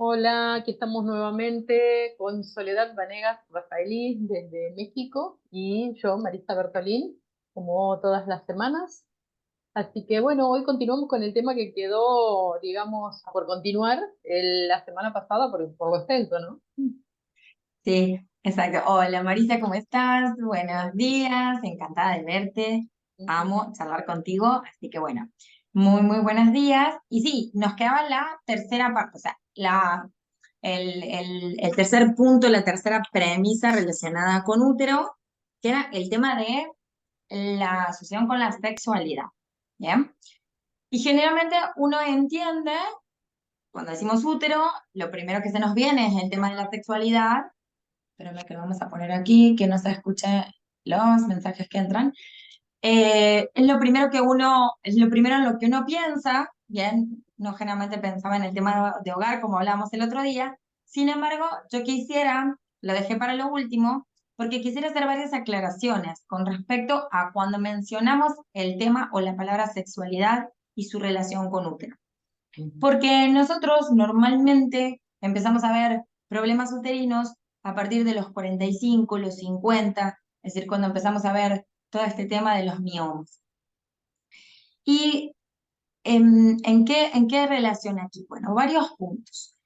Hola, aquí estamos nuevamente con Soledad Vanegas Rafaelí desde México y yo, Marisa Bertolín, como todas las semanas. Así que bueno, hoy continuamos con el tema que quedó, digamos, por continuar la semana pasada por lo extenso, ¿no? Sí, exacto. Hola Marisa, ¿cómo estás? Buenos días, encantada de verte. Ujú. Amo charlar contigo, así que bueno, muy buenos días. Y sí, nos quedaba la tercera parte, o sea, el tercer punto, la tercera premisa relacionada con útero, que era el tema de la asociación con la sexualidad. ¿Bien? Y generalmente uno entiende, cuando decimos útero, lo primero que se nos viene es el tema de la sexualidad. Espérame que lo vamos a poner aquí, que no se escuchen los mensajes que entran. Es lo primero que es lo primero en lo que uno piensa, bien, no generalmente pensaba en el tema de hogar, como hablábamos el otro día. Sin embargo, yo quisiera, lo dejé para lo último, porque quisiera hacer varias aclaraciones con respecto a cuando mencionamos el tema o la palabra sexualidad y su relación con útero. Ujú. Porque nosotros normalmente empezamos a ver problemas uterinos a partir de los 45, los 50, es decir, cuando empezamos a ver todo este tema de los miomas. ¿Y en qué relación aquí? Bueno, varios puntos.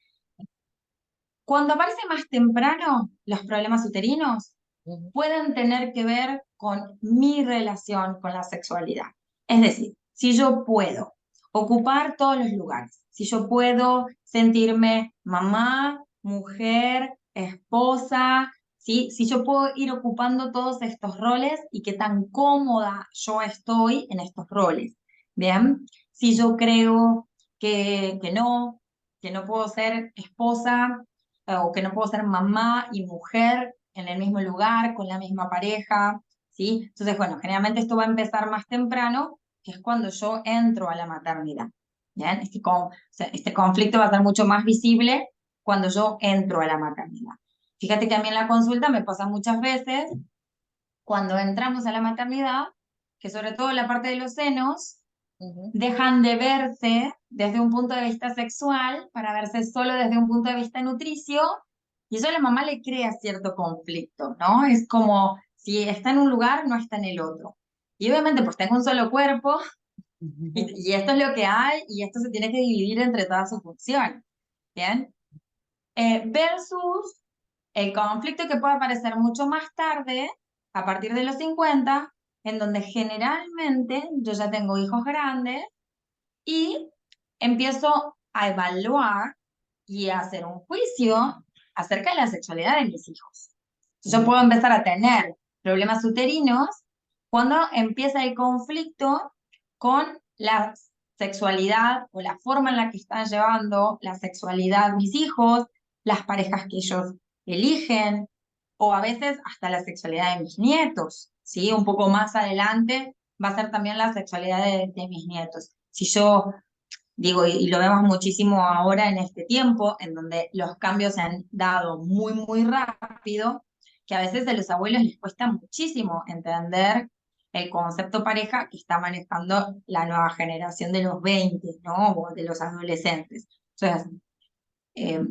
Cuando aparece más temprano los problemas uterinos, Ujú. pueden tener que ver con mi relación con la sexualidad. Es decir, si yo puedo ocupar todos los lugares, si yo puedo sentirme mamá, mujer, esposa, ¿sí? Si yo puedo ir ocupando todos estos roles y qué tan cómoda yo estoy en estos roles. Bien, si yo creo que no puedo ser esposa o que no puedo ser mamá y mujer en el mismo lugar, con la misma pareja, ¿sí? Entonces, bueno, generalmente esto va a empezar más temprano, que es cuando yo entro a la maternidad, ¿bien? O sea, este conflicto va a ser mucho más visible cuando yo entro a la maternidad. Fíjate que a mí en la consulta me pasa muchas veces, cuando entramos a la maternidad, que sobre todo la parte de los senos, Ujú. dejan de verse desde un punto de vista sexual para verse solo desde un punto de vista nutricio, y eso a la mamá le crea cierto conflicto, ¿no? Es como si está en un lugar, no está en el otro. Y obviamente pues tengo un solo cuerpo Ujú. y esto es lo que hay y esto se tiene que dividir entre todas sus funciones, ¿bien? Versus el conflicto que puede aparecer mucho más tarde, a partir de los 50, en donde generalmente yo ya tengo hijos grandes y empiezo a evaluar y a hacer un juicio acerca de la sexualidad de mis hijos. Yo Ujú. puedo empezar a tener problemas uterinos cuando empieza el conflicto con la sexualidad o la forma en la que están llevando la sexualidad mis hijos, las parejas que ellos eligen, o a veces hasta la sexualidad de mis nietos, ¿sí? Un poco más adelante va a ser también la sexualidad de mis nietos. Si yo digo, y lo vemos muchísimo ahora en este tiempo, en donde los cambios se han dado muy rápido, que a veces a los abuelos les cuesta muchísimo entender el concepto pareja que está manejando la nueva generación de los 20, ¿no? O de los adolescentes. Entonces, eh,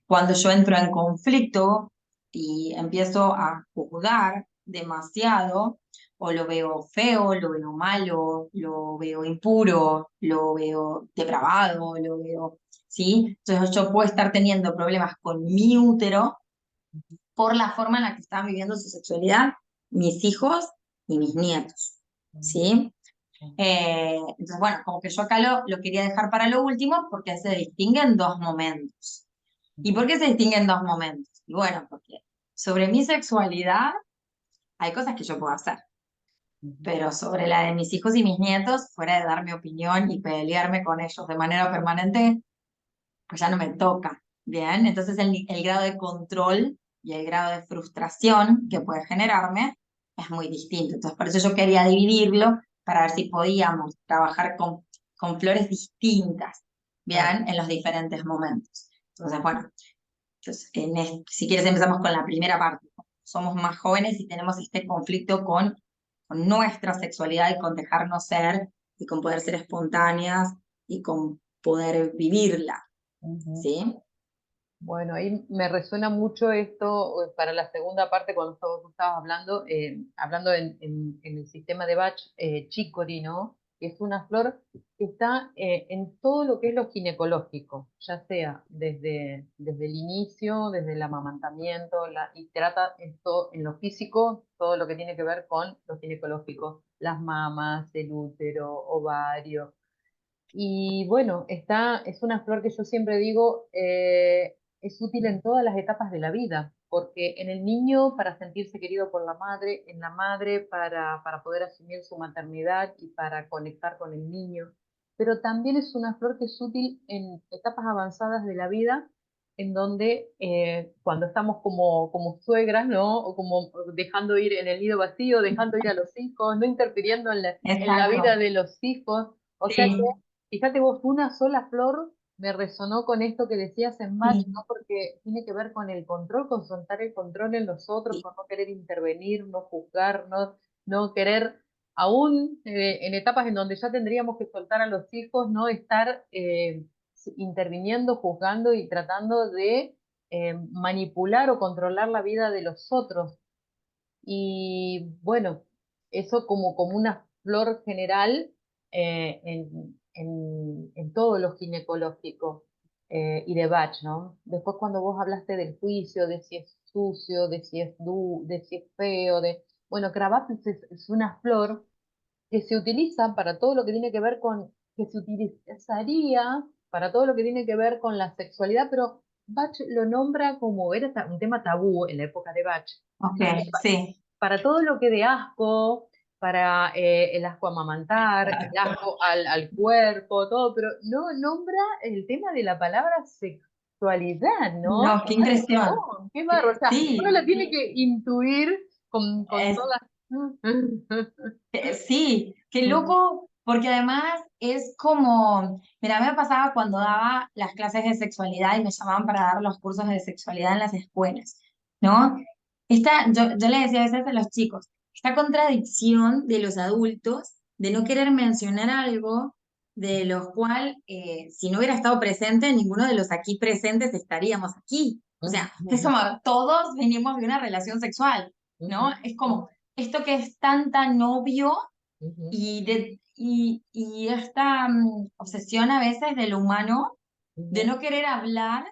cuando yo entro en conflicto y empiezo a juzgar demasiado, o lo veo feo, lo veo malo, lo veo impuro, lo veo depravado, lo veo, ¿sí? Entonces yo puedo estar teniendo problemas con mi útero por la forma en la que están viviendo su sexualidad mis hijos y mis nietos, ¿sí? Entonces, bueno, como que yo acá lo quería dejar para lo último porque se distinguen dos momentos. ¿Y por qué se distinguen dos momentos? Y bueno, porque sobre mi sexualidad hay cosas que yo puedo hacer, Ujú. pero sobre la de mis hijos y mis nietos, fuera de dar mi opinión y pelearme con ellos de manera permanente, pues ya no me toca, ¿bien? Entonces el grado de control y el grado de frustración que puede generarme es muy distinto. Entonces por eso yo quería dividirlo para ver si podíamos trabajar con flores distintas, Claro. ¿bien? En los diferentes momentos. Entonces, bueno, entonces, si quieres empezamos con la primera parte. Somos más jóvenes y tenemos este conflicto con nuestra sexualidad y con dejarnos ser y con poder ser espontáneas y con poder vivirla, Ujú. ¿sí? Bueno, ahí me resuena mucho esto para la segunda parte cuando tú estabas hablando, hablando en el sistema de Bach, chicory, ¿no? Que es una flor que está en todo lo que es lo ginecológico, ya sea desde el inicio, desde el amamantamiento, y trata en lo físico todo lo que tiene que ver con lo ginecológico, las mamas, el útero, ovario. Y bueno, es una flor que yo siempre digo, es útil en todas las etapas de la vida, porque en el niño para sentirse querido por la madre, en la madre para poder asumir su maternidad y para conectar con el niño, pero también es una flor que es útil en etapas avanzadas de la vida, en donde cuando estamos como suegras, ¿no? O como dejando ir en el nido vacío, dejando ir a los hijos, no interfiriendo en la vida Exacto. de los hijos. O sea, Sí, fíjate vos, una sola flor me resonó con esto que decías en Bach, sí, ¿no? Porque tiene que ver con el control, con soltar el control en los otros, sí. con no querer intervenir, no juzgar, no querer, aún en etapas en donde ya tendríamos que soltar a los hijos, no estar interviniendo, juzgando y tratando de manipular o controlar la vida de los otros. Y bueno, eso como una flor general en todo lo ginecológico y de Bach, ¿no? Después cuando vos hablaste del juicio, de si es sucio, de si es feo, bueno, Cravatus es una flor que se utiliza para todo lo que tiene que ver que se utilizaría para todo lo que tiene que ver con la sexualidad, pero Bach lo nombra como era un tema tabú en la época de Bach, Ok, sí. para todo lo que de asco, para el asco a amamantar, el asco al cuerpo, todo, pero no nombra el tema de la palabra sexualidad, ¿no? No, qué impresión. Qué barro, o sea, uno Sí, la tiene que intuir con es, todas. sí, qué loco, porque además es como, mira, me pasaba cuando daba las clases de sexualidad y me llamaban para dar los cursos de sexualidad en las escuelas, ¿no? Yo le decía a veces a los chicos, esta contradicción de los adultos de no querer mencionar algo de lo cual, si no hubiera estado presente, ninguno de los aquí presentes estaríamos aquí. O sea, es como todos venimos de una relación sexual, ¿no? Es como esto que es tan obvio y esta obsesión a veces de lo humano de no querer hablar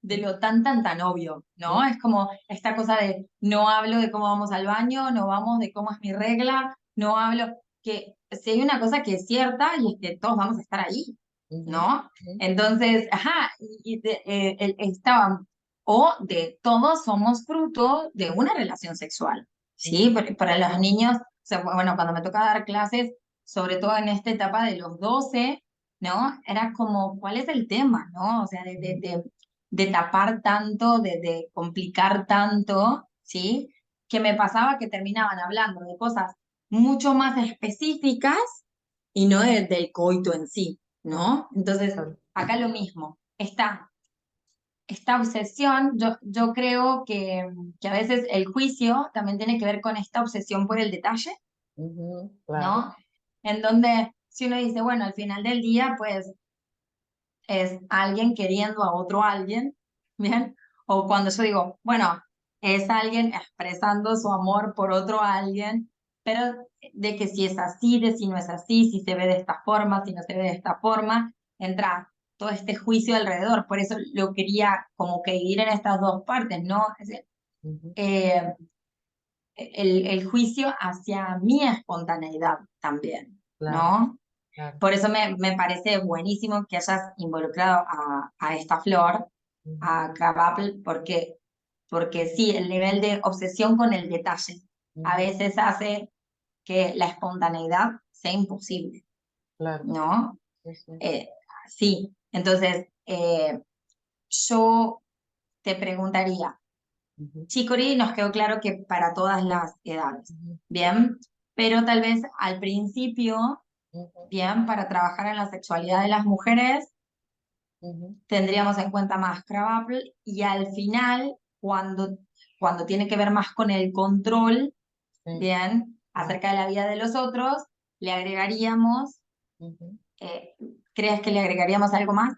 de lo tan obvio, ¿no? Es como esta cosa de no hablo de cómo vamos al baño, no vamos de cómo es mi regla, no hablo, que si hay una cosa que es cierta y es que todos vamos a estar ahí, ¿no? Entonces, ajá, estaban, o de todos somos fruto de una relación sexual, ¿sí? Para los niños, o sea, bueno, cuando me toca dar clases, sobre todo en esta etapa de los 12, ¿no? Era como, ¿cuál es el tema, no? O sea, de tapar tanto, de complicar tanto, ¿sí? Que me pasaba que terminaban hablando de cosas mucho más específicas y no del coito en sí, ¿no? Entonces, acá lo mismo, esta obsesión, yo creo que a veces el juicio también tiene que ver con esta obsesión por el detalle, Claro. ¿no? En donde si uno dice, bueno, al final del día, pues es alguien queriendo a otro alguien, ¿bien? O cuando yo digo, bueno, es alguien expresando su amor por otro alguien, pero de que si es así, de si no es así, si se ve de esta forma, si no se ve de esta forma, entra todo este juicio alrededor. Por eso lo quería como que ir en estas dos partes, ¿no? Es decir, Ujú, eh, el juicio hacia mi espontaneidad también, claro, ¿no? claro. Por eso me parece buenísimo que hayas involucrado a esta flor, Ujú, a Crabapple, porque sí, el nivel de obsesión con el detalle a ujú, veces hace que la espontaneidad sea imposible, claro. ¿no? Sí, sí. Eh, sí, entonces yo te preguntaría, Ujú, Chicory nos quedó claro que para todas las edades, ujú, ¿bien? Pero tal vez al principio, ujú, bien, para trabajar en la sexualidad de las mujeres, ujú, tendríamos en cuenta más Crabapple y al final, cuando tiene que ver más con el control, sí, bien, sí, acerca de la vida de los otros, le agregaríamos, ujú. eh, ¿crees que le agregaríamos algo más?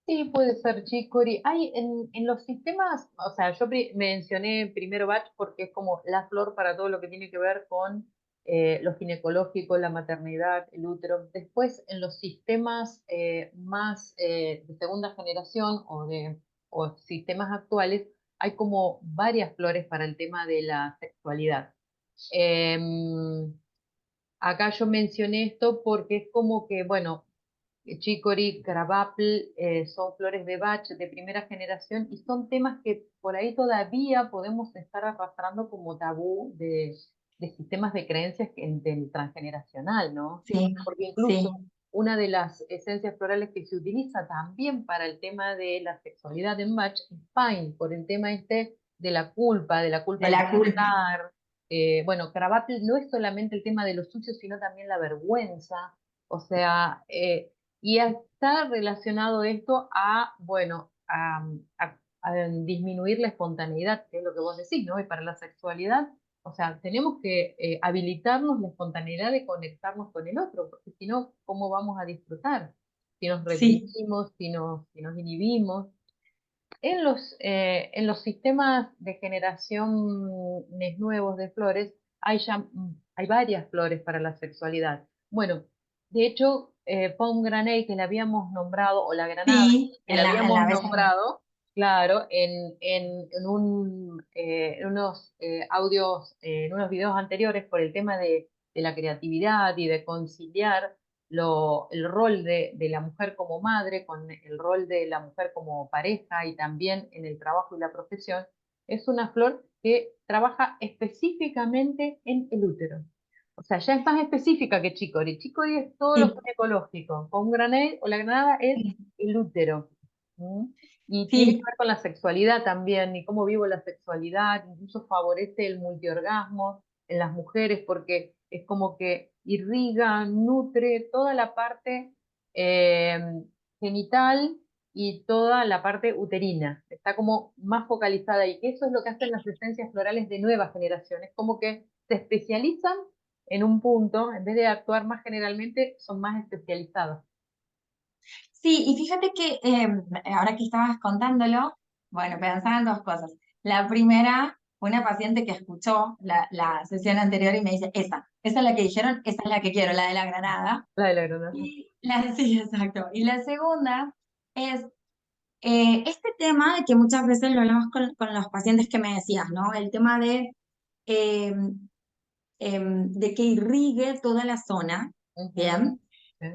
Sí, puede ser chicory. Hay en los sistemas, o sea, yo mencioné primero Bach porque es como la flor para todo lo que tiene que ver con lo ginecológico, la maternidad, el útero. Después, en los sistemas más de segunda generación o sistemas actuales, hay como varias flores para el tema de la sexualidad. Em, Acá yo mencioné esto porque es como que, bueno, chicory, crabapple, son flores de Bach de primera generación y son temas que por ahí todavía podemos estar arrastrando como tabú de sistemas de creencias del transgeneracional, ¿no? Sí, Porque incluso sí, una de las esencias florales que se utiliza también para el tema de la sexualidad en Bach es pine, por el tema este de la culpa de al la culpa. despertar. Bueno, crabapple no es solamente el tema de lo sucio, sino también la vergüenza. O sea, y está relacionado esto a, bueno, a disminuir la espontaneidad, que es lo que vos decís, ¿no? Y para la sexualidad, o sea, tenemos que habilitarnos la espontaneidad de conectarnos con el otro, porque si no, ¿cómo vamos a disfrutar? Si nos Sí, reprimimos, si nos inhibimos. En los sistemas de generaciones nuevos de flores hay varias flores para la sexualidad. Bueno, de hecho, Pomegranate, que la habíamos nombrado, o la granada, sí, que la en la habíamos bella. nombrado, claro, en unos audios, en unos videos anteriores por el tema de la creatividad y de conciliar el rol de la mujer como madre con el rol de la mujer como pareja y también en el trabajo y la profesión, es una flor que trabaja específicamente en el útero. O sea, ya es más específica que chicory. Chicory es todo lo Sí, ginecológico. Con granate o la granada es sí, el útero. ¿Mm? Y tiene que sí, ver con la sexualidad también, y cómo vivo la sexualidad, incluso favorece el multiorgasmo en las mujeres porque es como que irriga, nutre toda la parte eh, genital y toda la parte uterina. Está como más focalizada y que eso es lo que hacen las esencias florales de nueva generación. Es como que se especializan en un punto, en vez de actuar más generalmente, son más especializadas. sí, y fíjate que ahora que estabas contándolo, bueno, pensaba en dos cosas. La primera, una paciente que escuchó la sesión anterior y me dice, esa es la que dijeron, esa es la que quiero, la de la granada. La de la granada. Y sí, exacto. Y la segunda es este tema de que muchas veces lo hablamos con los pacientes que me decías, ¿no? El tema eh, de que irrigue toda la zona, Ujú, ¿bien? sí,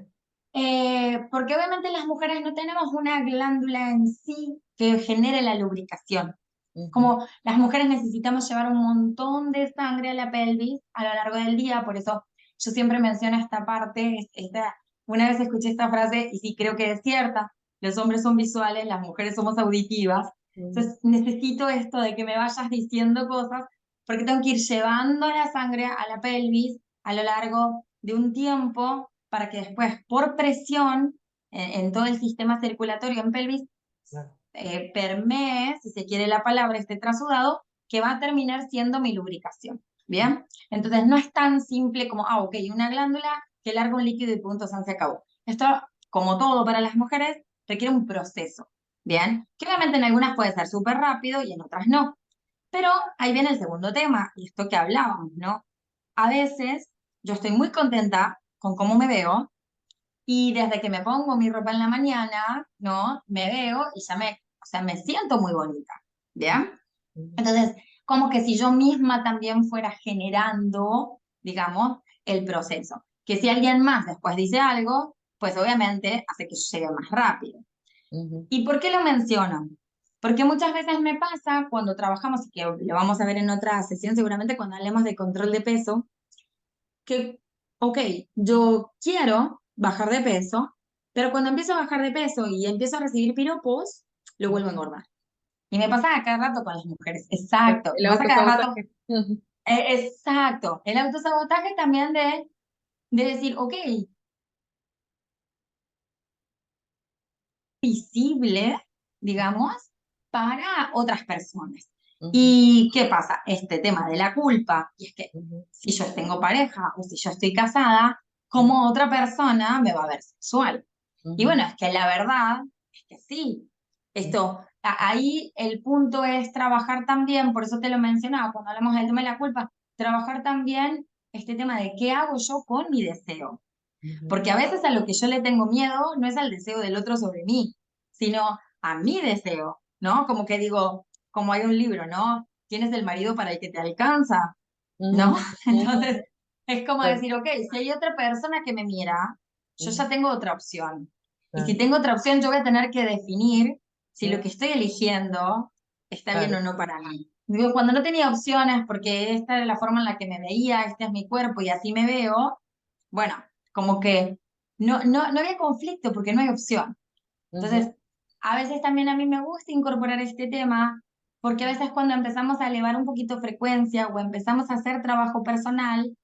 Porque obviamente las mujeres no tenemos una glándula en sí que genere la lubricación. ujú, Como las mujeres necesitamos llevar un montón de sangre a la pelvis a lo largo del día, por eso yo siempre menciono esta parte, una vez escuché esta frase y sí creo que es cierta, los hombres son visuales, las mujeres somos auditivas, ujú, entonces necesito esto de que me vayas diciendo cosas, porque tengo que ir llevando la sangre a la pelvis a lo largo de un tiempo para que después, por presión en todo el sistema circulatorio en pelvis, claro. permee, si se quiere la palabra, este trasudado, que va a terminar siendo mi lubricación. ¿Bien? Entonces no es tan simple como, ok, una glándula que larga un líquido y punto, se acabó. Esto, como todo para las mujeres, requiere un proceso. ¿Bien? Que obviamente en algunas puede ser súper rápido y en otras no. Pero ahí viene el segundo tema, y esto que hablábamos, ¿no? A veces yo estoy muy contenta con cómo me veo, y desde que me pongo mi ropa en la mañana, ¿no? Me veo y ya o sea, me siento muy bonita, ¿bien? Ujú, Entonces, como que si yo misma también fuera generando, digamos, el proceso. Que si alguien más después dice algo, pues obviamente hace que yo llegue más rápido. ujú, ¿Y por qué lo menciono? Porque muchas veces me pasa cuando trabajamos, y que lo vamos a ver en otra sesión seguramente cuando hablemos de control de peso, que, ok, yo quiero bajar de peso, pero cuando empiezo a bajar de peso y empiezo a recibir piropos, lo vuelvo a ujú. engordar. Y me pasa a cada rato con las mujeres, exacto. El Me pasa a cada rato, autosabotaje. Ujú, exacto. El autosabotaje también de decir, ok, visible, digamos, para otras personas. ujú, ¿Y qué pasa? Este tema de la culpa, y es que ujú, si yo tengo pareja o si yo estoy casada, ujú, ¿cómo otra persona me va a ver sexual? Y ujú, bueno, es que la verdad que sí. Ahí el punto es trabajar también, por eso te lo mencionaba cuando hablamos del tema de la culpa, trabajar también este tema de qué hago yo con mi deseo. Ujú, Porque a veces a lo que yo le tengo miedo no es al deseo del otro sobre mí, sino a mi deseo, ¿no? Como que digo, como hay un libro, ¿no? ¿Quién es el marido para el que te alcanza? ¿No? ujú, ujú, Entonces, es como claro, decir, ok, si hay otra persona que me mira, yo ujú, ya tengo otra opción. Y si claro, tengo otra opción, yo voy a tener que definir si lo ujú, que estoy eligiendo está bien claro, o no para mí. Digo, cuando no tenía opciones, porque esta era la forma en la que me veía, este es mi cuerpo y así me veo, bueno, como que no había conflicto porque no hay opción. ujú, Entonces, a veces también a mí me gusta incorporar este tema, porque a veces cuando empezamos a elevar un poquito frecuencia o empezamos a hacer trabajo personal,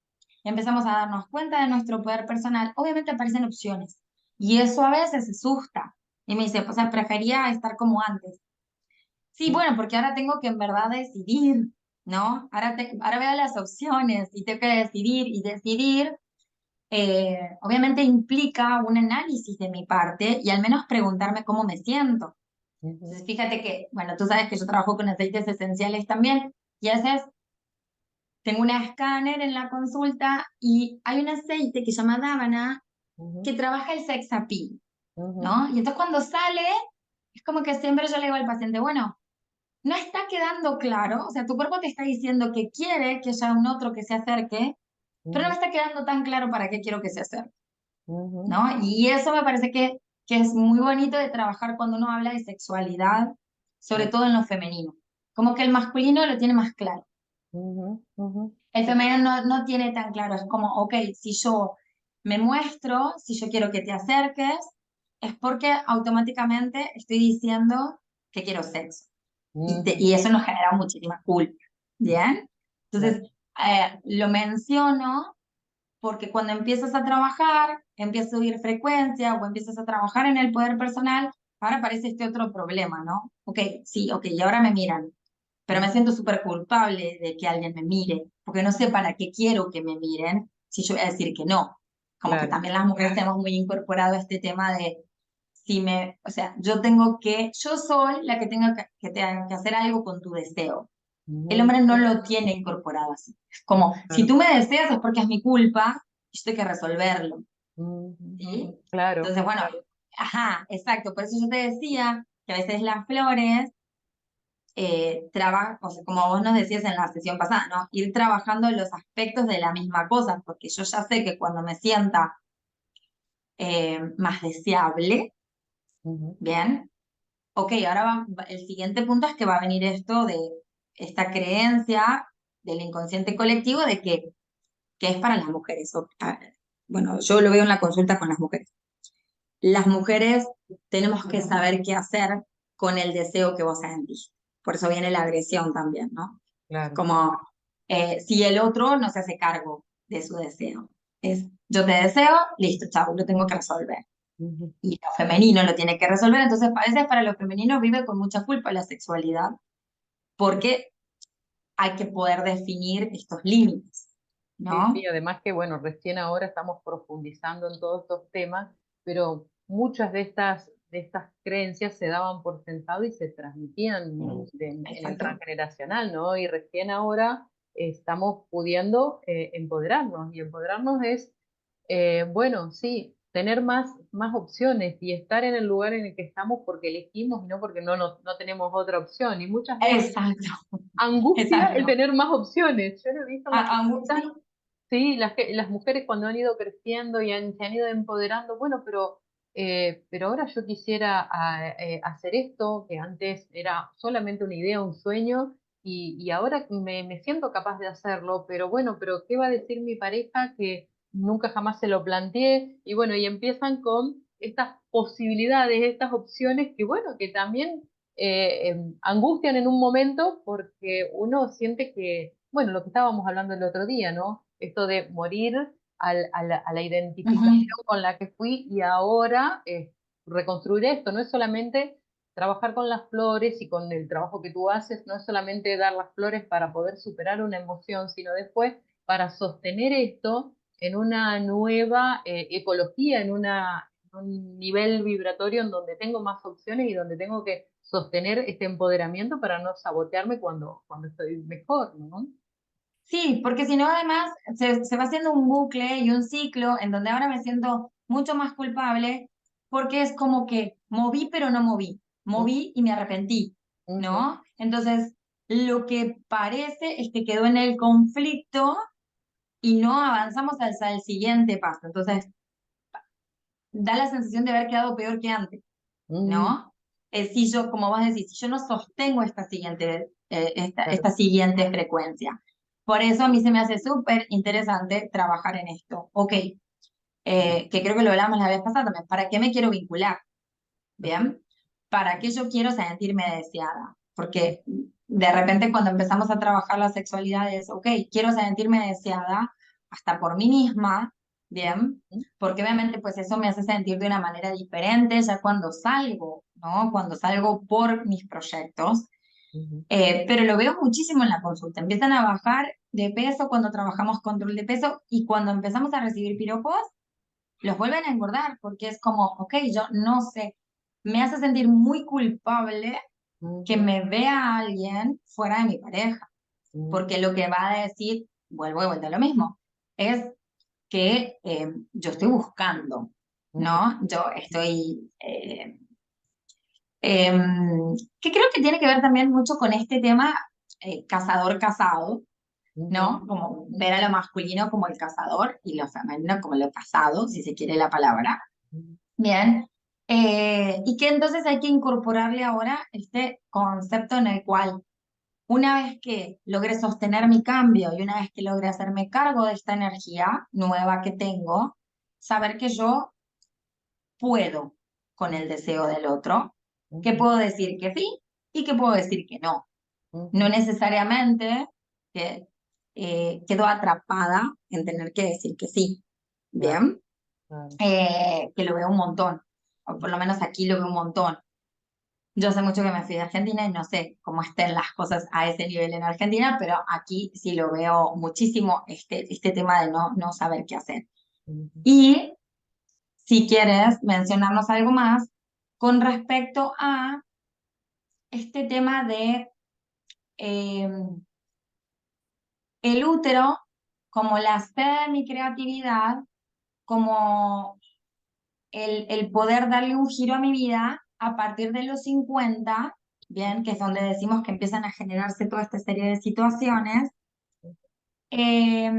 empezamos a darnos cuenta de nuestro poder personal, obviamente aparecen opciones. Y eso a veces asusta. Y me dice, pues prefería estar como antes. Sí, ujú, bueno, porque ahora tengo que en verdad decidir, ¿no? Ahora veo las opciones y tengo que decidir y decidir obviamente implica un análisis de mi parte y al menos preguntarme cómo me siento. ujú, Entonces, fíjate que, bueno, tú sabes que yo trabajo con aceites esenciales también y a veces tengo una escáner en la consulta y hay un aceite que se llama Dávana ujú, que trabaja el sex appeal, ujú, ¿no? Y entonces cuando sale, es como que siempre yo le digo al paciente, bueno, no está quedando claro, o sea, tu cuerpo te está diciendo que quiere que haya un otro que se acerque, pero no me ujú, está quedando tan claro para qué quiero que se acerque. ujú, ¿No? Y eso me parece que es muy bonito de trabajar cuando uno habla de sexualidad, sobre claro, todo en lo femenino. Como que el masculino lo tiene más claro. ujú, ujú, El sí, femenino no tiene tan claro. Es como, ok, si yo me muestro, si yo quiero que te acerques, es porque automáticamente estoy diciendo que quiero sexo. ujú, Y eso nos genera muchísima culpa. ¿Bien? claro, Entonces, lo menciono porque cuando empiezas a trabajar, empiezas a subir frecuencia o empiezas a trabajar en el poder personal, ahora aparece este otro problema, ¿no? Ok, sí, ok, y ahora me miran, pero me ujú, siento súper culpable de que alguien me mire, porque no sé para qué quiero que me miren si yo voy a decir que no. Como que claro, también las mujeres tenemos muy incorporado este tema de si o sea, yo soy la que tenga que tenga que hacer algo con tu deseo. El ujú, hombre no lo tiene incorporado así. Es como, si claro, tú me deseas es porque es mi culpa y yo tengo que resolverlo, ujú, ¿sí? ujú, claro, Entonces, bueno, ajá, exacto. Por eso yo te decía que a veces las flores trabajan, o sea, como vos nos decías en la sesión pasada, ¿no? Ir trabajando los aspectos de la misma cosa, porque yo ya sé que cuando me sienta más deseable, ujú, bien, ok, ahora el siguiente punto es que va a venir esto de esta creencia del inconsciente colectivo de que es para las mujeres. Bueno, yo lo veo en la consulta con las mujeres. Las mujeres tenemos que saber qué hacer con el deseo que vos sentís. Por eso viene la agresión también, ¿no? claro, Como si el otro no se hace cargo de su deseo. Es, yo te deseo, listo, chao, lo tengo que resolver. ujú, Y lo femenino lo tiene que resolver. Entonces, a veces para lo femenino vive con mucha culpa la sexualidad, porque hay que poder definir estos límites, sí, ¿no? sí, además que, bueno, recién ahora estamos profundizando en todos estos temas, pero muchas de estas creencias se daban por sentado y se transmitían en el Exacto. transgeneracional, ¿no? Y recién ahora estamos pudiendo empoderarnos, y empoderarnos es, bueno, sí, tener más opciones y estar en el lugar en el que estamos porque elegimos y no porque no tenemos otra opción. Y muchas veces Exacto, angustia el exacto. tener más opciones. Yo lo he visto en las consultas. Sí, Sí, las mujeres cuando han ido creciendo y se han ido empoderando, bueno, pero ahora yo quisiera hacer esto, que antes era solamente una idea, un sueño, y ahora me siento capaz de hacerlo, pero bueno, pero ¿qué va a decir mi pareja que nunca jamás se lo planteé? Y bueno, y empiezan con estas posibilidades, estas opciones que bueno, que también angustian en un momento porque uno siente que, bueno, lo que estábamos hablando el otro día, ¿no? Esto de morir a la identificación ujú, con la que fui y ahora reconstruir esto, no es solamente trabajar con las flores y con el trabajo que tú haces, no es solamente dar las flores para poder superar una emoción, sino después para sostener esto en una nueva ecología, en una un nivel vibratorio en donde tengo más opciones y donde tengo que sostener este empoderamiento para no sabotearme cuando estoy mejor, ¿no? Sí, porque si no, además, se va haciendo un bucle y un ciclo en donde ahora me siento mucho más culpable porque es como que moví pero no moví, Mm, moví y me arrepentí, ujú, ¿no? Entonces, lo que parece es que quedó en el conflicto y no avanzamos hacia el siguiente paso. Entonces, da la sensación de haber quedado peor que antes, mm, ¿no? Si yo, como vos decís, si yo no sostengo esta claro. siguiente frecuencia. Por eso a mí se me hace súper interesante trabajar en esto. Ok, que creo que lo hablamos la vez pasada también. ¿Para qué me quiero vincular? ¿Bien? ¿Para qué yo quiero sentirme deseada? Porque de repente cuando empezamos a trabajar la sexualidad es, ok, quiero sentirme deseada hasta por mí misma, ¿bien? Ujú, Porque obviamente pues eso me hace sentir de una manera diferente ya cuando salgo, ¿no? Cuando salgo por mis proyectos. ujú, Pero lo veo muchísimo en la consulta. Empiezan a bajar de peso cuando trabajamos control de peso y cuando empezamos a recibir piropos, los vuelven a engordar porque es como, ok, yo no sé, me hace sentir muy culpable que ujú, me vea a alguien fuera de mi pareja, ujú, porque lo que va a decir, vuelvo de vuelta a lo mismo, es que yo estoy buscando, ujú, ¿no? Yo estoy, que creo que tiene que ver también mucho con este tema cazador-cazado, ujú, ¿no? Como ver a lo masculino como el cazador y lo femenino como lo cazado, si se quiere la palabra. ujú, Bien. Y que entonces hay que incorporarle ahora este concepto en el cual una vez que logré sostener mi cambio y una vez que logré hacerme cargo de esta energía nueva que tengo, saber que yo puedo con el deseo del otro, que ujú, puedo decir que sí y que puedo decir que no. No ujú, necesariamente que quedo atrapada en tener que decir que sí. claro, Bien. claro. Que lo veo un montón, o por lo menos aquí lo veo un montón. Yo hace mucho que me fui de Argentina y no sé cómo estén las cosas a ese nivel en Argentina, pero aquí sí lo veo muchísimo este tema de no saber qué hacer. Ujú, Y si quieres mencionarnos algo más con respecto a este tema de eh, el útero como la sede de mi creatividad, como el poder darle un giro a mi vida a partir de los 50, bien, que es donde decimos que empiezan a generarse toda esta serie de situaciones. eh,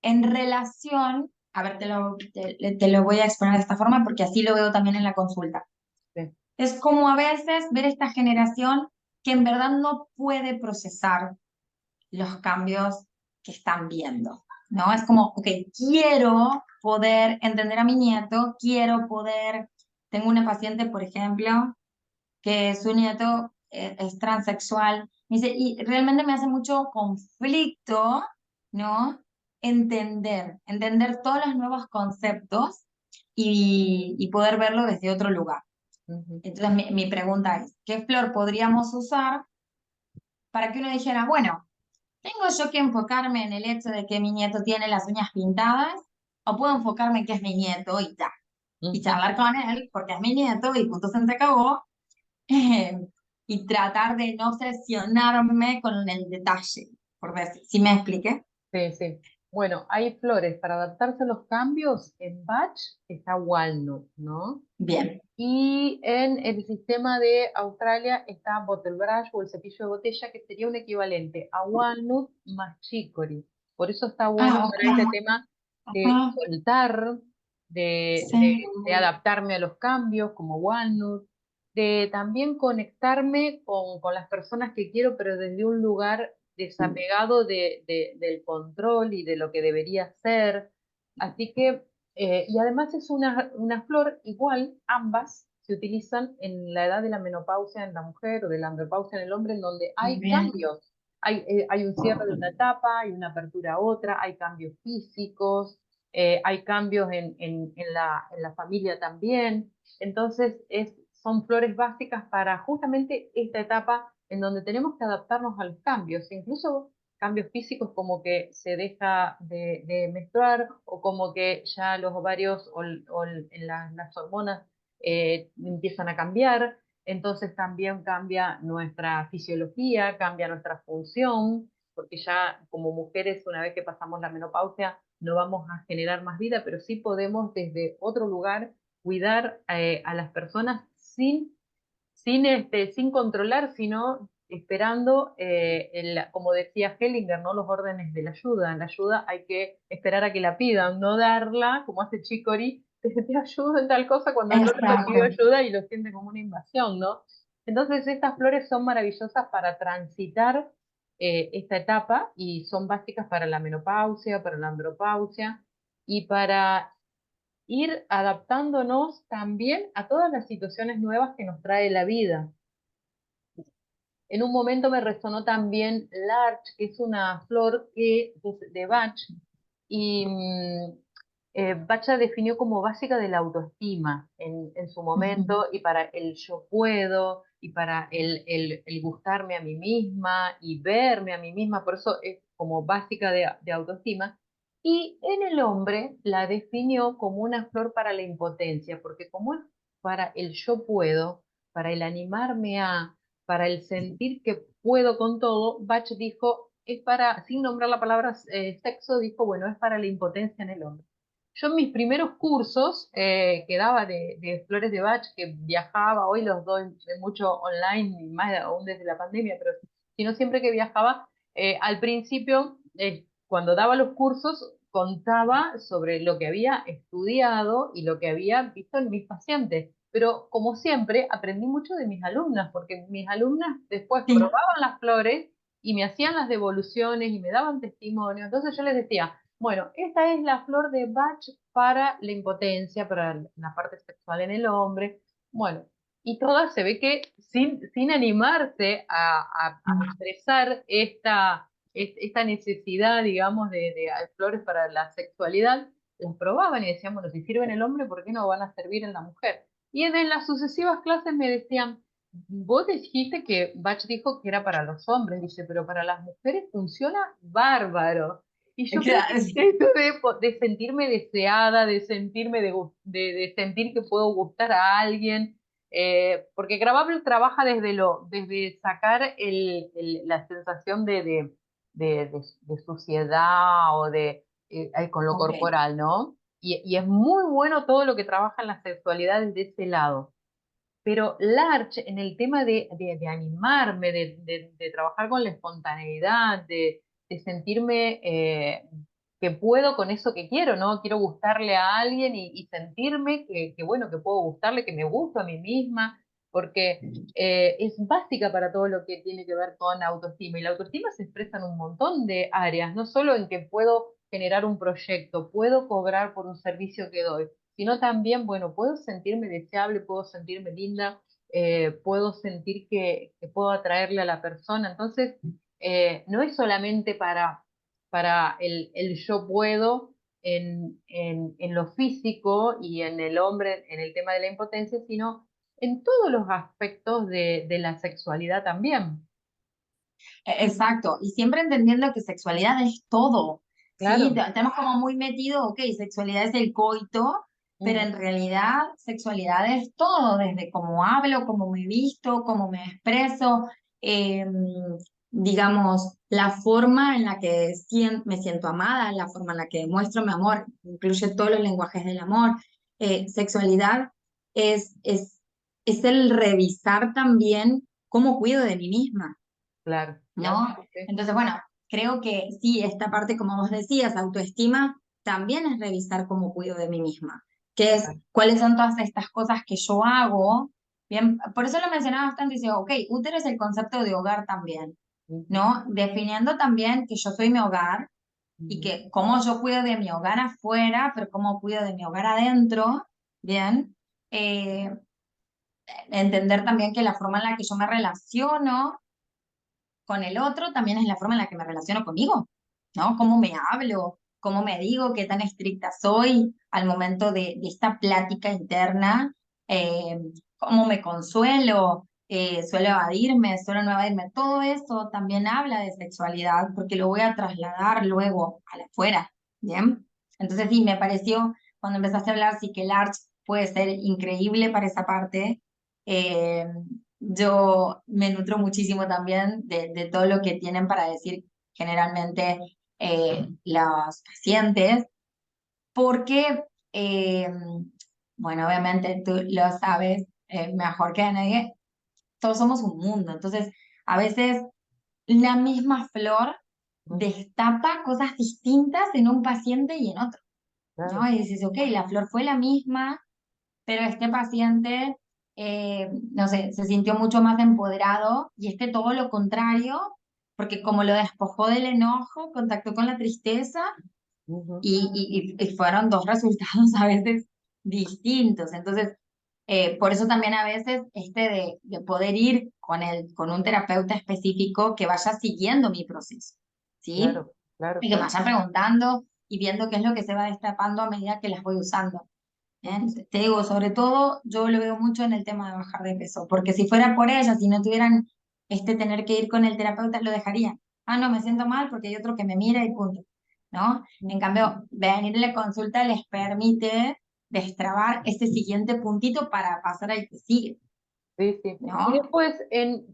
en relación, a ver, te lo voy a exponer de esta forma porque así lo veo también en la consulta. sí, Es como a veces ver esta generación que en verdad no puede procesar los cambios que están viendo, ¿no? Es como, ok, quiero poder entender a mi nieto, quiero poder, tengo una paciente, por ejemplo, que su nieto es transexual, me dice, y realmente me hace mucho conflicto, ¿no? Entender todos los nuevos conceptos y poder verlo desde otro lugar. ujú, Entonces, mi pregunta es, ¿qué flor podríamos usar para que uno dijera, bueno, ¿tengo yo que enfocarme en el hecho de que mi nieto tiene las uñas pintadas? ¿O puedo enfocarme en que es mi nieto y ya? Y ujú. charlar con él, porque es mi nieto y punto se acabó. eh, y tratar de no obsesionarme con el detalle, por decir, ¿sí me expliqué? Sí, sí. Bueno, hay flores para adaptarse a los cambios. En Bach está Walnut, ¿no? Bien. Y en el sistema de Australia está Bottle Brush o el cepillo de botella, que sería un equivalente a Walnut más Chicory. Por eso está bueno Ah, ok. para este tema de Ajá. soltar, Sí. de adaptarme a los cambios, como Walnut, de también conectarme con las personas que quiero, pero desde un lugar desapegado del control y de lo que debería ser. Así que y además es una flor igual, ambas se utilizan en la edad de la menopausia en la mujer o de la andropausia en el hombre, en donde hay Bien. cambios. Hay un cierre de una etapa, hay una apertura a otra, hay cambios físicos, hay cambios en la familia también. Entonces, son flores básicas para justamente esta etapa en donde tenemos que adaptarnos a los cambios. Incluso cambios físicos como que se deja de menstruar o como que ya los ovarios o las hormonas empiezan a cambiar, entonces también cambia nuestra fisiología, cambia nuestra función, porque ya como mujeres una vez que pasamos la menopausia no vamos a generar más vida, pero sí podemos desde otro lugar cuidar a las personas sin controlar, sino esperando, como decía Hellinger, ¿no? Los órdenes de la ayuda. La ayuda hay que esperar a que la pidan, no darla, como hace Chicory, te ayudo en tal cosa cuando el otro le pidió Exacto. ayuda y lo siente como una invasión, ¿no? Entonces, estas flores son maravillosas para transitar esta etapa y son básicas para la menopausia, para la andropausia y para ir adaptándonos también a todas las situaciones nuevas que nos trae la vida. En un momento me resonó también Larch, que es una flor de Bach, y Bach la definió como básica de la autoestima en su Ujú. momento, y para el yo puedo, y para el gustarme a mí misma, y verme a mí misma, por eso es como básica de autoestima. Y en el hombre la definió como una flor para la impotencia, porque como es para el yo puedo, para el animarme para el sentir que puedo con todo, Bach dijo, es para, sin nombrar la palabra sexo, dijo, bueno, es para la impotencia en el hombre. Yo en mis primeros cursos que daba de flores de Bach, que viajaba, hoy los doy mucho online, y más aún desde la pandemia, pero si no siempre que viajaba, al principio, cuando daba los cursos, contaba sobre lo que había estudiado y lo que había visto en mis pacientes. Pero como siempre, aprendí mucho de mis alumnas, porque mis alumnas después Sí. probaban las flores y me hacían las devoluciones y me daban testimonio. Entonces yo les decía, bueno, esta es la flor de Bach para la impotencia, para la parte sexual en el hombre. Bueno, y todas se ve que sin animarse a expresar esta necesidad, digamos, de flores para la sexualidad, las probaban y decían, bueno, si sirven en el hombre, ¿por qué no van a servir en la mujer? Y en las sucesivas clases me decían, vos dijiste que Bach dijo que era para los hombres, dice, pero para las mujeres funciona bárbaro. Y yo creo que Claro, sí. esto de sentirme deseada, de sentir que puedo gustar a alguien, porque Gravable trabaja desde sacar la sensación de suciedad o con lo Ok. corporal, ¿no? Y es muy bueno todo lo que trabaja en la sexualidad desde ese lado. Pero Larch, en el tema de animarme, de trabajar con la espontaneidad, de sentirme que puedo con eso que quiero, ¿no? Quiero gustarle a alguien y sentirme bueno, que puedo gustarle, que me gusto a mí misma, porque es básica para todo lo que tiene que ver con autoestima. Y la autoestima se expresa en un montón de áreas, no solo en que puedo generar un proyecto, puedo cobrar por un servicio que doy, sino también, bueno, puedo sentirme deseable, puedo sentirme linda, puedo sentir que puedo atraerle a la persona. Entonces, no es solamente para el yo puedo en lo físico y en el hombre, en el tema de la impotencia, sino en todos los aspectos de la sexualidad también. Exacto, y siempre entendiendo que sexualidad es todo, ¿sí? Claro. Tenemos como muy metido, ok, sexualidad es el coito, pero Ujú. en realidad sexualidad es todo, desde cómo hablo, cómo me visto, cómo me expreso, eh, digamos, la forma en la que me siento amada, la forma en la que demuestro mi amor, incluye todos los lenguajes del amor. Sexualidad es, es, es el revisar también cómo cuido de mí misma. Claro, claro. ¿No? Sí, sí. Entonces, bueno, creo que sí, esta parte, como vos decías, autoestima, también es revisar cómo cuido de mí misma, que es Claro. cuáles son todas estas cosas que yo hago. Bien, por eso lo mencionaba bastante y digo, ok, útero es el concepto de hogar también, Ujú, ¿no? Definiendo también que yo soy mi hogar y ujú. que cómo yo cuido de mi hogar afuera, pero cómo cuido de mi hogar adentro, ¿bien? Eh, entender también que la forma en la que yo me relaciono con el otro también es la forma en la que me relaciono conmigo, ¿no? Cómo me hablo, cómo me digo, qué tan estricta soy al momento de esta plática interna, cómo me consuelo. suelo evadirme, suelo no evadirme. Todo eso también habla de sexualidad porque lo voy a trasladar luego a la afuera, ¿bien? Entonces sí, me pareció, cuando empezaste a hablar, sí que el arch puede ser increíble para esa parte. Eh, yo me nutro muchísimo también de todo lo que tienen para decir generalmente los pacientes, porque, bueno, obviamente tú lo sabes mejor que nadie, todos somos un mundo, entonces a veces la misma flor Ujú, destapa cosas distintas en un paciente y en otro, ¿no? claro, Y dices, ok, la flor fue la misma, pero este paciente, no sé, se sintió mucho más empoderado y este todo lo contrario, porque como lo despojó del enojo, contactó con la tristeza ujú, y fueron dos resultados a veces distintos. Entonces, por eso también a veces de poder ir con un terapeuta específico que vaya siguiendo mi proceso, ¿sí? claro, claro, Y que me claro. vaya preguntando y viendo qué es lo que se va destapando a medida que las voy usando. ¿Eh? Ujú, Te digo, sobre todo, yo lo veo mucho en el tema de bajar de peso, porque si fuera por ellas, si no tuvieran tener que ir con el terapeuta, lo dejarían. Ah, no, me siento mal porque hay otro que me mira y punto, ¿no? En ujú. cambio, venir a la consulta les permite destrabar ese siguiente puntito para pasar al que sigue, Sí, sí. Y ¿no? después,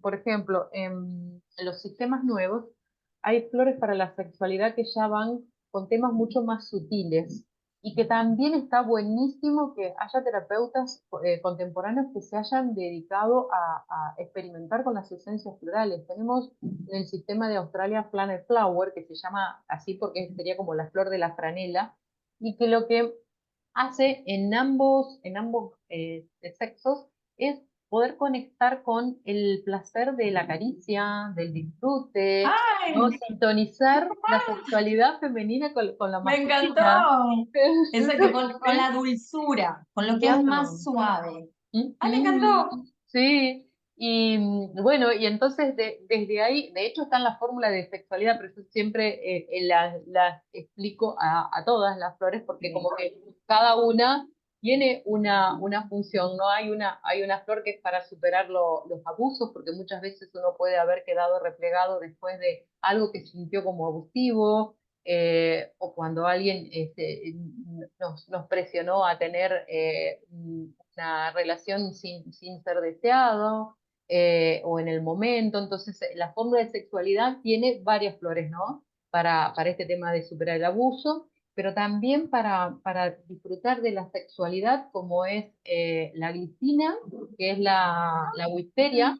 por ejemplo, en los sistemas nuevos, hay flores para la sexualidad que ya van con temas mucho más sutiles y que también está buenísimo que haya terapeutas contemporáneos que se hayan dedicado a experimentar con las esencias florales. Tenemos en el sistema de Australia Planet Flower, que se llama así porque sería como la flor de la franela, y que lo que hace en ambos sexos es poder conectar con el placer de la caricia, del disfrute, ¿no? ¡Ay! Sintonizar la sexualidad femenina con la Me encantó. masculina. Exacto, con la dulzura, con lo que es más Claro. suave. ¡Ay, me Ujú. encantó! Sí, y bueno, y entonces desde ahí, de hecho está en la fórmula de sexualidad, pero yo siempre las explico a todas las flores porque como que cada una tiene una función, ¿no? Hay una flor que es para superar los abusos, porque muchas veces uno puede haber quedado replegado después de algo que sintió como abusivo, o cuando alguien nos presionó a tener una relación sin ser deseado, o en el momento. Entonces, la fórmula de sexualidad tiene varias flores, ¿no? Para este tema de superar el abuso, pero también para disfrutar de la sexualidad, como es la glicina, que es la wisteria,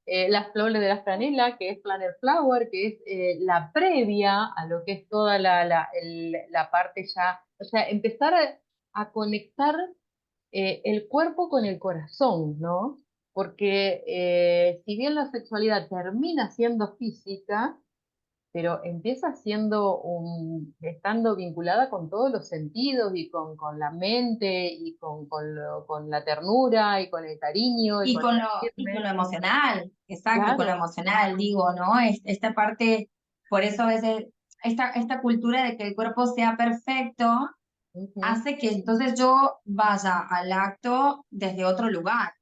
las flores de la franela, que es Planet Flower, que es la previa a lo que es toda la parte ya, o sea, empezar a conectar el cuerpo con el corazón, ¿no? Porque si bien la sexualidad termina siendo física, pero empieza estando vinculada con todos los sentidos y con la mente y con la ternura y con el cariño y Y con con y con sentirme. lo emocional, exacto, con lo Claro. emocional, digo, ¿no? Esta parte, por eso a veces, esta cultura de que el cuerpo sea perfecto Ujú, hace que entonces yo vaya al acto desde otro lugar,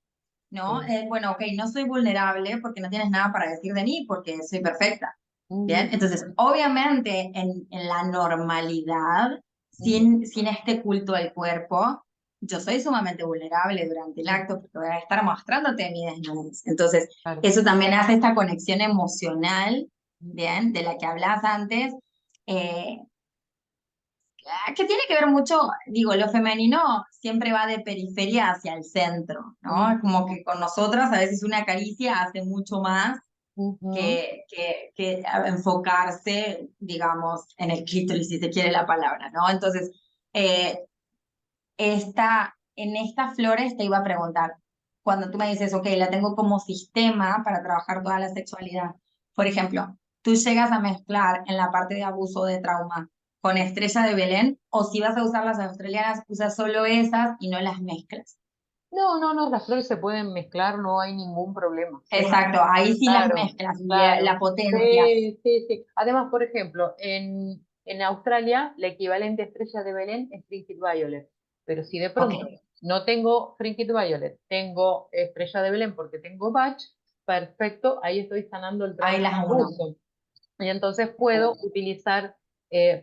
¿no? sí. Bueno, ok, no soy vulnerable porque no tienes nada para decir de mí porque soy perfecta, ¿bien? Ujú, Entonces, obviamente en la normalidad, ujú, sin este culto al cuerpo, yo soy sumamente vulnerable durante el acto porque voy a estar mostrándote mi desnudez. Entonces, claro. eso también hace esta conexión emocional, ¿bien? De la que hablas antes, eh, que tiene que ver mucho, digo, lo femenino siempre va de periferia hacia el centro, ¿no? Es como Ujú, que con nosotras a veces una caricia hace mucho más ujú, que enfocarse, digamos, en el clítoris, si se quiere la palabra, ¿no? Entonces, eh, en estas flores te iba a preguntar, cuando tú me dices, ok, la tengo como sistema para trabajar toda la sexualidad, por ejemplo, tú llegas a mezclar en la parte de abuso de trauma con Estrella de Belén, o si vas a usar las australianas, usas solo esas y no las mezclas. no, no, no, las flores se pueden mezclar, no hay ningún problema. Sí, Exacto, ahí sí las claro, mezclas y la claro. potencia. Sí, sí, sí. Además, por ejemplo, en Australia, la equivalente a estrella de Belén es Príncipe Violet. Pero si de Ok, pronto no tengo Trinket Violet, tengo Estrella de Belén porque tengo Bach, perfecto, ahí estoy sanando el Ahí trauma las de uno. abuso. Y entonces puedo utilizar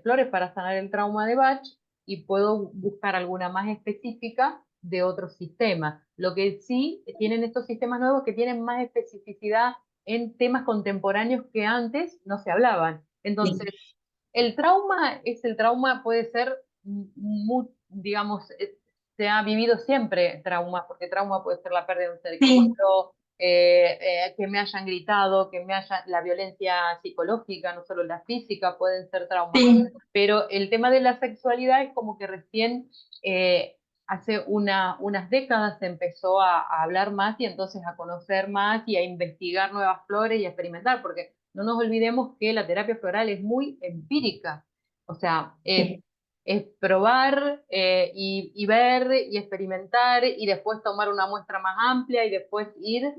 flores para sanar el trauma de Bach y puedo buscar alguna más específica de otro sistema. Lo que sí tienen estos sistemas nuevos que tienen más especificidad en temas contemporáneos que antes no se hablaban. Sí, Entonces, el trauma es el trauma, puede ser muy, digamos, se ha vivido siempre trauma, porque trauma puede ser la pérdida de un ser sí, querido, que me hayan gritado, que me haya, la violencia psicológica, no solo la física, pueden ser traumas. sí, Pero el tema de la sexualidad es como que recién hace unas décadas se empezó a hablar más y entonces a conocer más y a investigar nuevas flores y a experimentar, porque no nos olvidemos que la terapia floral es muy empírica, o sea, sí. es probar y ver y experimentar y después tomar una muestra más amplia y después ir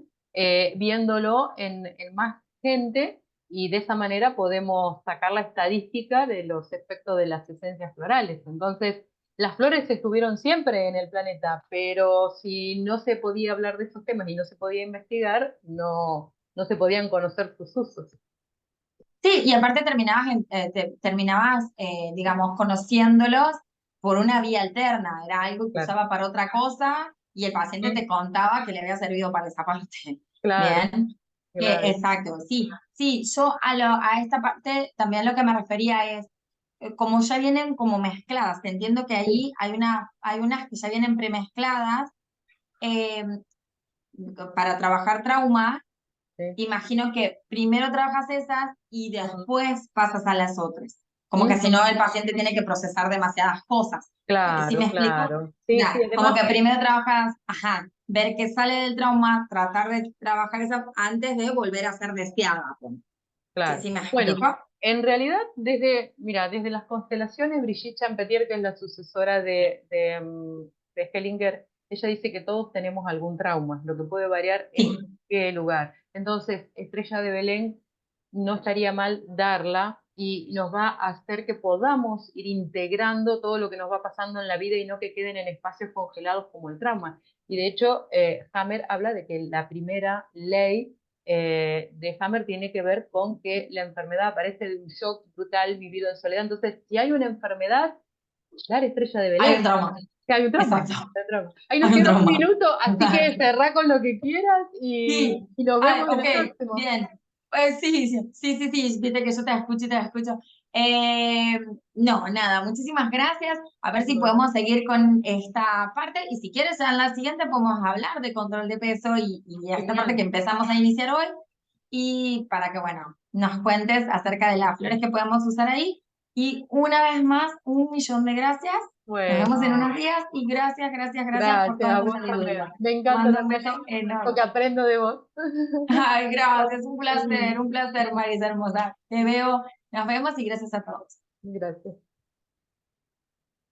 viéndolo en más gente y de esa manera podemos sacar la estadística de los efectos de las esencias florales. Entonces, las flores estuvieron siempre en el planeta, pero si no se podía hablar de esos temas y no se podía investigar, no se podían conocer sus usos. Sí, y aparte terminabas, digamos, conociéndolos por una vía alterna. Era algo que Claro. usaba para otra cosa y el paciente Mm, te contaba que le había servido para esa parte. claro, Bien, claro. exacto, sí, sí, yo a esta parte también lo que me refería es, como ya vienen como mezcladas, te entiendo que Sí, ahí hay unas que ya vienen premezcladas eh, para trabajar trauma. sí. Imagino que primero trabajas esas y Mm, después pasas a las otras. Como que si ujú. no, el paciente tiene que procesar demasiadas cosas. ¿Sí me Claro, explico? claro. Sí, sí, Ya, como además, que primero trabajas, ajá, ver qué sale del trauma, tratar de trabajar esa antes de volver a ser deseada. ¿Sí, claro. sí me Bueno, explico? en realidad, mira, desde las constelaciones, Brigitte Champetier, que es la sucesora de Hellinger, ella dice que todos tenemos algún trauma, lo que puede variar Sí, en qué lugar. Entonces, Estrella de Belén no estaría mal darla y nos va a hacer que podamos ir integrando todo lo que nos va pasando en la vida y no que queden en espacios congelados como el trauma. Y de hecho, Hammer habla de que la primera ley de Hammer tiene que ver con que la enfermedad aparece de un shock brutal vivido en soledad. Entonces, si hay una enfermedad, dar estrella de hay Belén, un trauma. que hay un trauma. Exacto, Hay un trauma. Ahí nos hay un queda un trauma. minuto, así que cerrá con lo que quieras Sí, y nos ay, vemos en ok, el próximo. bien. Sí, sí, sí, sí, sí, viste que yo te escucho y te escucho. Eh, no, nada, muchísimas gracias. A ver si Bueno, podemos seguir con esta parte y si quieres, en la siguiente podemos hablar de control de peso y esta parte que genial. empezamos a iniciar hoy y para que, bueno, nos cuentes acerca de las flores que podemos usar ahí. Y una vez más, 1.000.000 de gracias. Nos vemos en Bueno, unos días y gracias, gracias, gracias por gracias toda a tu vos también. sabiduría. Me encanta Mando un también beso lo enorme. que aprendo de vos. Ay, gracias, un placer, Marisa hermosa. Te veo, nos vemos y gracias a todos. Gracias.